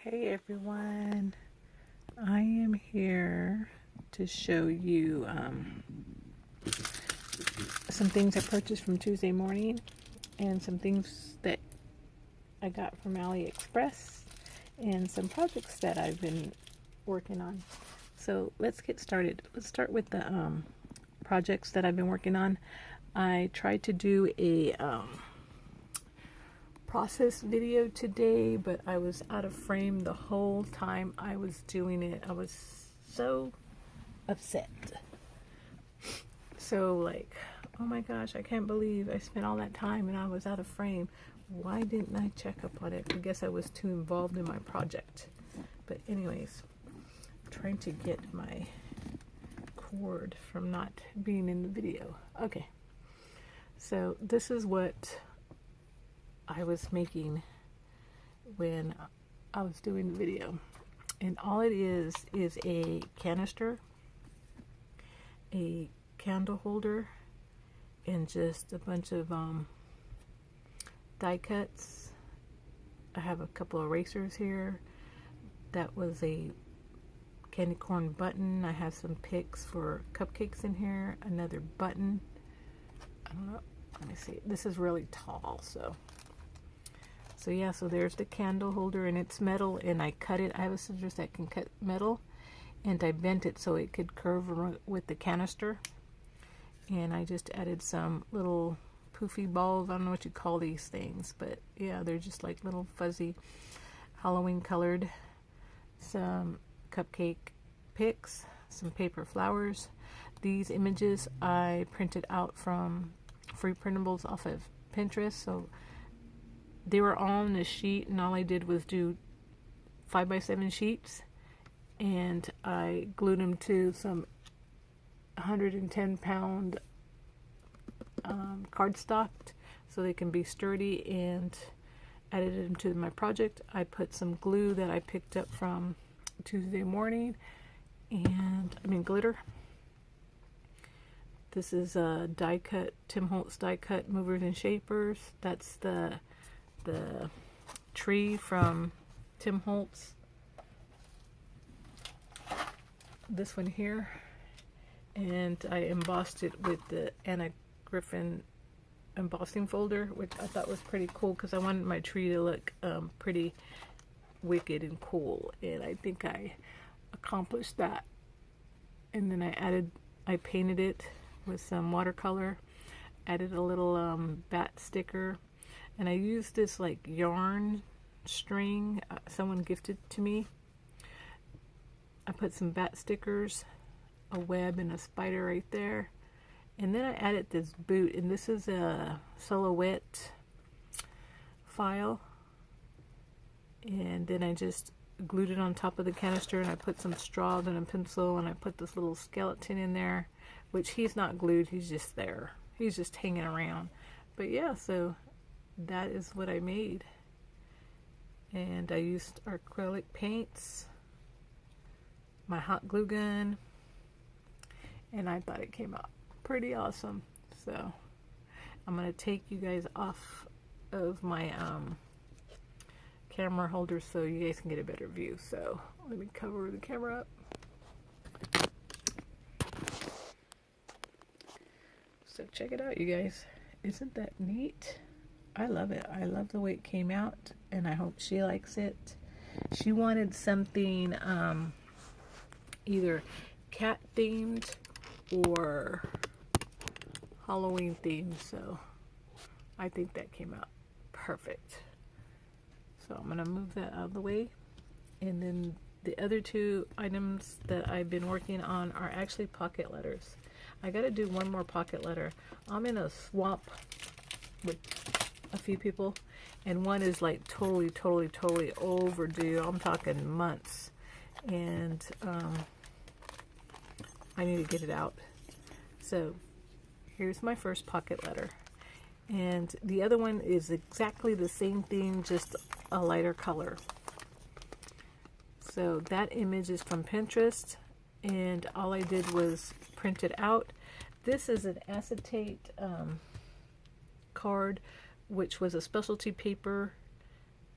Hey everyone, I am here to show you some things I purchased from Tuesday morning and some things that I got from AliExpress and some projects that I've been working on. So let's get started. Let's start with the projects that I've been working on. I tried to do a process video today, but I was out of frame the whole time I was doing it. I was so upset. So like, oh my gosh, I can't believe I spent all that time and I was out of frame. Why didn't I check up on it? I guess I was too involved in my project. But anyways, I'm trying to get my cord from not being in the video. Okay, so this is what I was making when I was doing the video, and all it is a canister, a candle holder, and just a bunch of die cuts. I have a couple of erasers here. That was a candy corn button. I have some picks for cupcakes in here, another button. I don't know, let me see, this is really tall, so yeah, so there's the candle holder, and it's metal, and I cut it. I have a scissors that can cut metal, and I bent it so it could curve with the canister. And I just added some little poofy balls. I don't know what you call these things, but yeah, they're just like little fuzzy Halloween colored. Some cupcake picks, some paper flowers. These images I printed out from free printables off of Pinterest, so they were all on a sheet, and all I did was do 5x7 sheets, and I glued them to some 110-pound cardstock so they can be sturdy, and added them to my project. I put some glue that I picked up from Tuesday morning, and glitter. This is a die cut, Tim Holtz die cut movers and shapers. That's the tree from Tim Holtz. This one here, and I embossed it with the Anna Griffin embossing folder, which I thought was pretty cool because I wanted my tree to look pretty wicked and cool, and I think I accomplished that. And then I painted it with some watercolor, added a little bat sticker. And I used this like yarn string someone gifted to me. I put some bat stickers, a web, and a spider right there. And then I added this boot, and this is a silhouette file. And then I just glued it on top of the canister, and I put some straws and a pencil, and I put this little skeleton in there, which he's not glued, he's just there. He's just hanging around. But yeah, so that is what I made. And I used acrylic paints, my hot glue gun, and I thought it came out pretty awesome. So I'm gonna take you guys off of my camera holder so you guys can get a better view. So let me cover the camera up. So check it out, you guys. Isn't that neat? I love it. I love the way it came out, and I hope she likes it. She wanted something either cat themed or Halloween themed, so I think that came out perfect. So I'm gonna move that out of the way, and then the other two items that I've been working on are actually pocket letters. I gotta do one more pocket letter. I'm in a swap with a few people, and one is like totally overdue. I'm talking months, and I need to get it out. So here's my first pocket letter, and the other one is exactly the same thing, just a lighter color. So that image is from Pinterest, and all I did was print it out. This is an acetate card, which was a specialty paper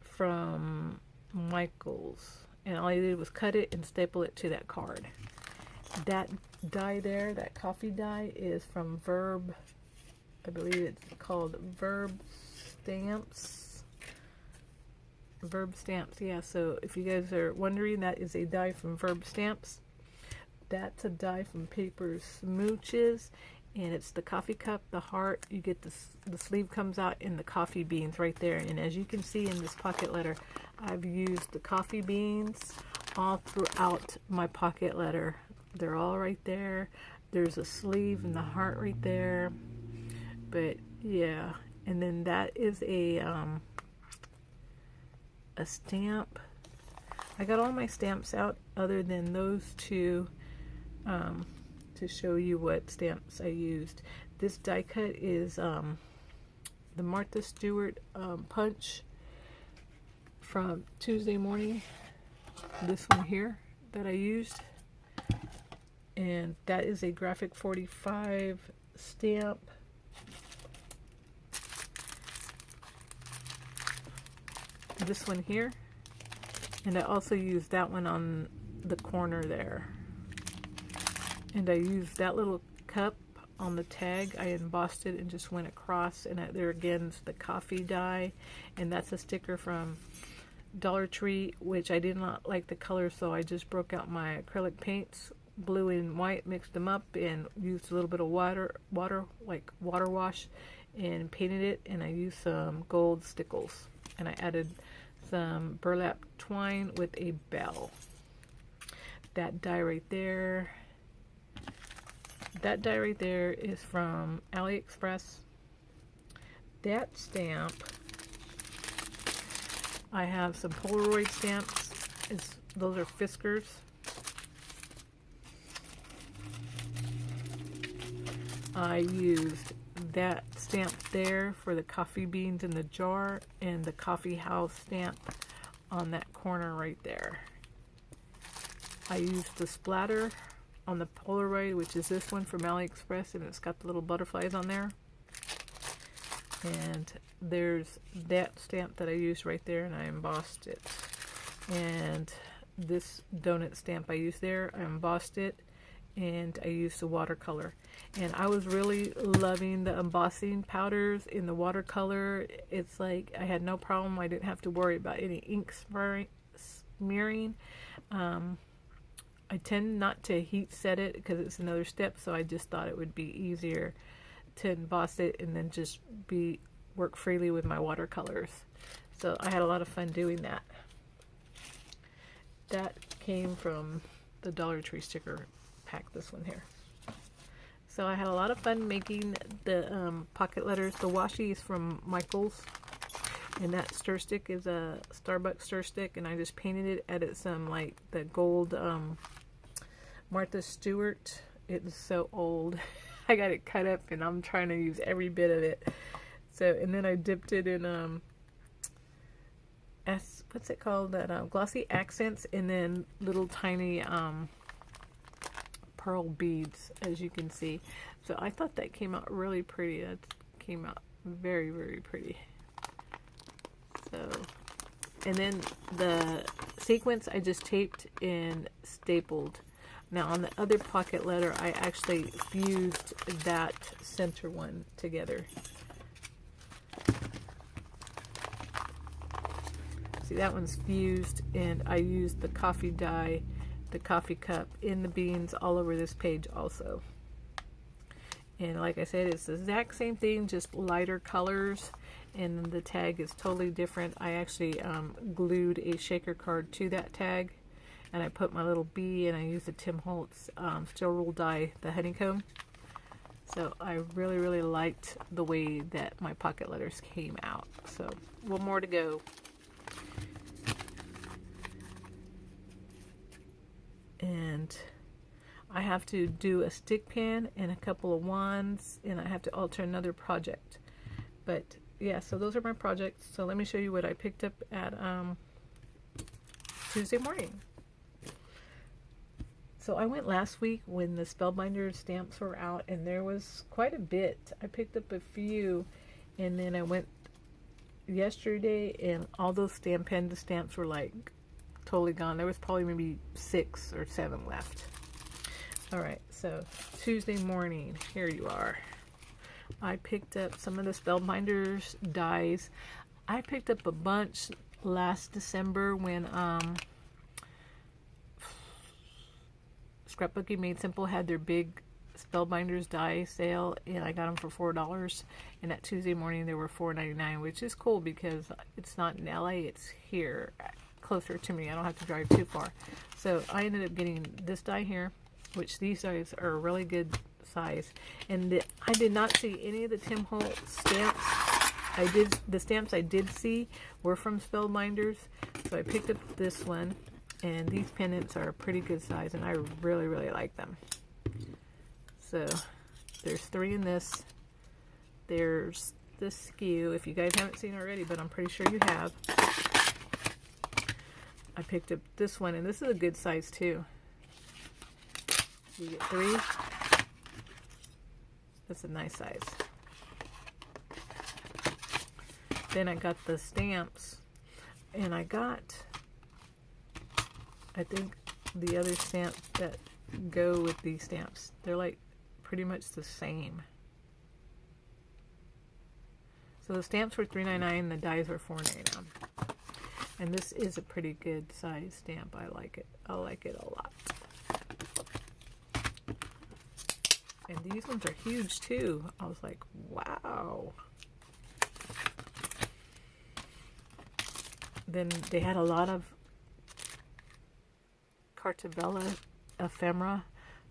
from Michaels, and all I did was cut it and staple it to that card. That die there, that coffee die, is from Verb. I believe it's called Verb Stamps. Verb Stamps, yeah. So if you guys are wondering, that is a die from Verb Stamps. That's a die from Paper Smooches, and it's the coffee cup, the heart. You get the sleeve comes out, and the coffee beans right there. And as you can see in this pocket letter, I've used the coffee beans all throughout my pocket letter. They're all right there. There's a sleeve and the heart right there. But yeah, and then that is a stamp. I got all my stamps out other than those two, to show you what stamps I used. This die cut is the Martha Stewart punch from Tuesday morning. This one here that I used, and that is a graphic 45 stamp. This one here, and I also used that one on the corner there, and I used that little cup on the tag. I embossed it and just went across, and there again is the coffee die, and that's a sticker from Dollar Tree, which I did not like the color, so I just broke out my acrylic paints, blue and white, mixed them up, and used a little bit of water like water wash, and painted it. And I used some gold stickles, and I added some burlap twine with a bell. That die right there, is from AliExpress. That stamp, I have some Polaroid stamps. Those are Fiskars. I used that stamp there for the coffee beans in the jar, and the coffee house stamp on that corner right there. I used the splatter on the Polaroid, which is this one from AliExpress, and it's got the little butterflies on there. And there's that stamp that I used right there, and I embossed it. And this donut stamp I used there, I embossed it, and I used the watercolor. And I was really loving the embossing powders in the watercolor. It's like I had no problem. I didn't have to worry about any ink smearing. I tend not to heat set it because it's another step, so I just thought it would be easier to emboss it and then just work freely with my watercolors. So I had a lot of fun doing that. That came from the Dollar Tree sticker pack, this one here. So I had a lot of fun making the pocket letters. The washi is from Michaels, and that stir stick is a Starbucks stir stick, and I just painted it, added some like the gold Martha Stewart. It is so old. I got it cut up, and I'm trying to use every bit of it. So, and then I dipped it in what's it called? That glossy accents, and then little tiny pearl beads, as you can see. So I thought that came out really pretty. That came out very, very pretty. So, and then the sequence I just taped and stapled. Now on the other pocket letter, I actually fused that center one together. See, that one's fused, and I used the coffee dye, the coffee cup, in the beans all over this page also. And like I said, it's the exact same thing, just lighter colors, and the tag is totally different. I actually glued a shaker card to that tag, and I put my little bee, and I used the Tim Holtz steel rule die, the honeycomb. So I really, really liked the way that my pocket letters came out. So one more to go. And I have to do a stick pin and a couple of wands, and I have to alter another project. But yeah, so those are my projects. So let me show you what I picked up at Tuesday morning. So I went last week when the Spellbinder stamps were out, and there was quite a bit. I picked up a few, and then I went yesterday, and all those Stampenda stamps were like totally gone. There was probably maybe 6 or 7 left. Alright, so Tuesday morning, here you are. I picked up some of the Spellbinders dies. I picked up a bunch last December when Scrapbooking Made Simple had their big Spellbinders die sale, and I got them for $4. And that Tuesday morning they were $4.99, which is cool because it's not in LA, it's here closer to me. I don't have to drive too far. So I ended up getting this die here, which these dies are a really good size. And I did not see any of the Tim Holt stamps. The stamps I did see were from Spellbinders, so I picked up this one, and these pendants are a pretty good size, and I really, really like them. So there's 3 in this. There's the skew, if you guys haven't seen already, but I'm pretty sure you have. I picked up this one, and this is a good size too. You get 3. That's a nice size. Then I got the stamps, and I got, I think, the other stamps that go with these stamps. They're like pretty much the same. So the stamps were $3.99, the dies were $4.99. And this is a pretty good size stamp. I like it. I like it a lot. And these ones are huge too. I was like, wow. Then they had a lot of Cartabella ephemera.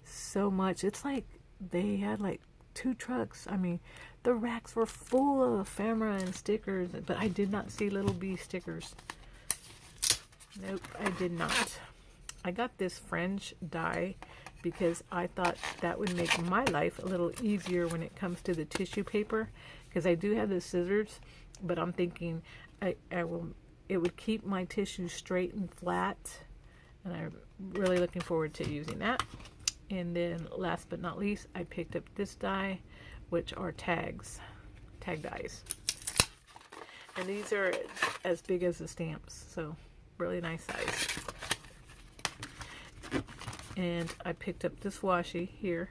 So much. It's like they had like 2 trucks. I mean, the racks were full of ephemera and stickers, but I did not see Little Bee stickers. Nope, I did not. I got this fringe die because I thought that would make my life a little easier when it comes to the tissue paper, because I do have the scissors, but I'm thinking it would keep my tissue straight and flat, and I'm really looking forward to using that. And then last but not least, I picked up this die, which are tag dies. And these are as big as the stamps, so really nice size. And I picked up this washi here.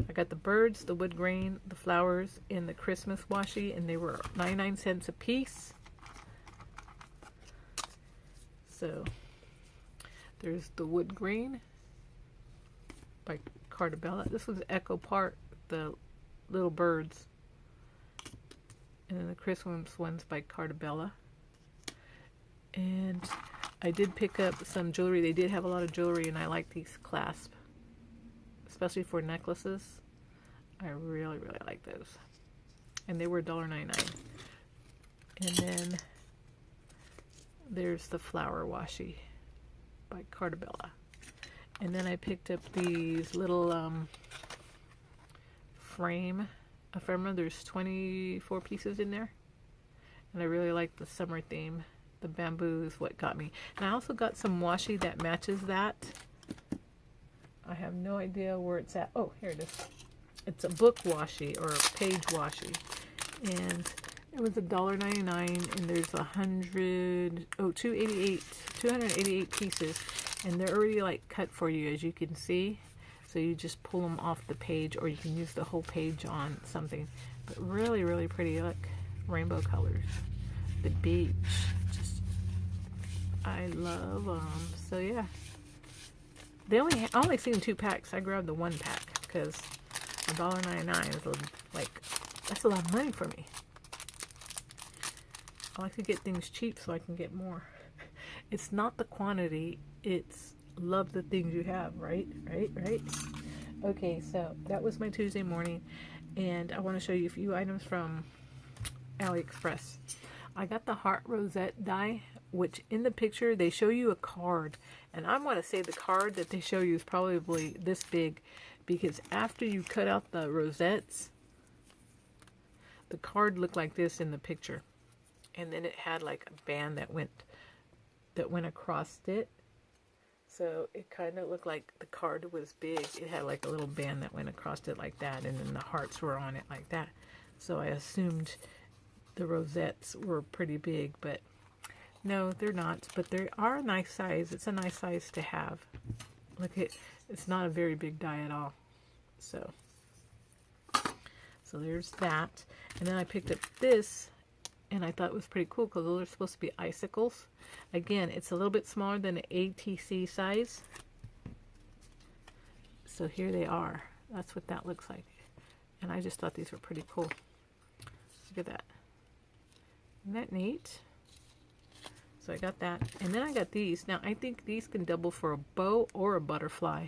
I got the birds, the wood grain, the flowers, and the Christmas washi, and they were 99 cents a piece. So there's the wood grain by Cartabella. This was Echo Park, the little birds. And then the Christmas one's by Cartabella. And I did pick up some jewelry. They did have a lot of jewelry, and I like these clasps, especially for necklaces. I really, really like those. And they were $1.99. And then there's the flower washi by Cartabella. And then I picked up these little frame ephemera. There's 24 pieces in there. And I really like the summer theme. The bamboo is what got me. And I also got some washi that matches that. I have no idea where it's at. Oh, here it is. It's a book washi or a page washi. And it was $1.99, and there's 288 pieces. And they're already like cut for you, as you can see. So you just pull them off the page, or you can use the whole page on something. But really, really pretty. Look, rainbow colors. The beach. Just, I love them. So yeah. I only seen 2 packs. I grabbed the 1 pack because $1.99 is like, that's a lot of money for me. I like to get things cheap so I can get more. It's not the quantity, it's love the things you have, right? Okay, so that was my Tuesday morning, and I want to show you a few items from AliExpress. I got the heart rosette die, which in the picture they show you a card, and I want to say the card that they show you is probably this big, because after you cut out the rosettes, the card looked like this in the picture, and then it had like a band that went across it. So it kind of looked like the card was big. It had like a little band that went across it like that, and then the hearts were on it like that. So I assumed the rosettes were pretty big, but no, they're not. But they are a nice size. It's a nice size to have. Look at, it's not a very big die at all. So there's that. And then I picked up this, and I thought it was pretty cool because those are supposed to be icicles. Again, it's a little bit smaller than an ATC size. So here they are. That's what that looks like. And I just thought these were pretty cool. Look at that. Isn't that neat? So I got that. And then I got these. Now I think these can double for a bow or a butterfly.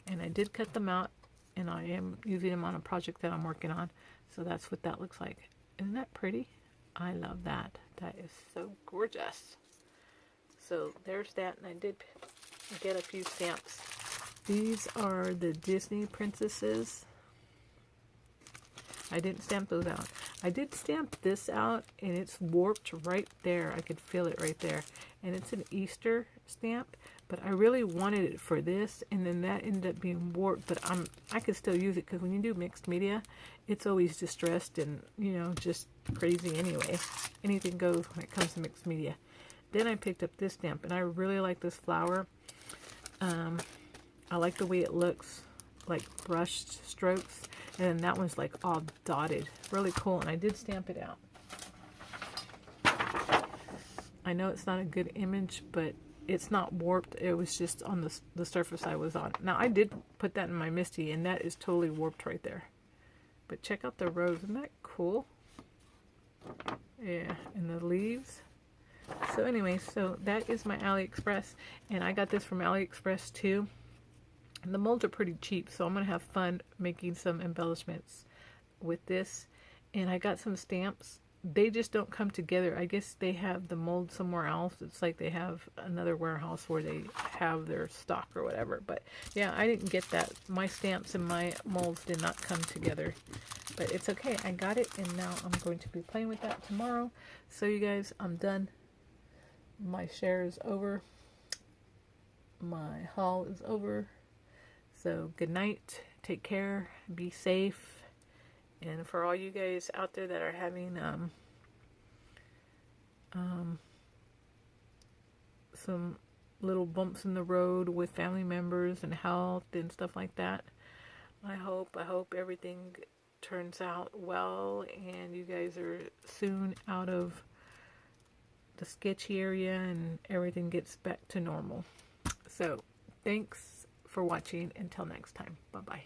And I did cut them out, and I am using them on a project that I'm working on. So that's what that looks like. Isn't that pretty? I love that. That is so gorgeous. So there's that, and I did get a few stamps. These are the Disney princesses. I didn't stamp those out. I did stamp this out, and it's warped right there. I could feel it right there. And it's an Easter stamp, but I really wanted it for this, and then that ended up being warped. But I could still use it because when you do mixed media, it's always distressed and, you know, just crazy anyway. Anything goes when it comes to mixed media. Then I picked up this stamp, and I really like this flower. I like the way it looks, like brushed strokes. And then that one's like all dotted. Really cool. And I did stamp it out. I know it's not a good image, but it's not warped. It was just on the surface I was on. Now, I did put that in my Misty, and that is totally warped right there. But check out the rose. Isn't that cool? Yeah, and the leaves. So anyway, so that is my AliExpress. And I got this from AliExpress too. And the molds are pretty cheap, so I'm going to have fun making some embellishments with this. And I got some stamps. They just don't come together. I guess they have the mold somewhere else. It's like they have another warehouse where they have their stock or whatever. But yeah, I didn't get that. My stamps and my molds did not come together. But it's okay. I got it, and now I'm going to be playing with that tomorrow. So you guys, I'm done. My share is over. My haul is over. So good night, take care, be safe, and for all you guys out there that are having some little bumps in the road with family members and health and stuff like that, I hope everything turns out well and you guys are soon out of the sketchy area and everything gets back to normal. So thanks for watching. Until next time. Bye-bye.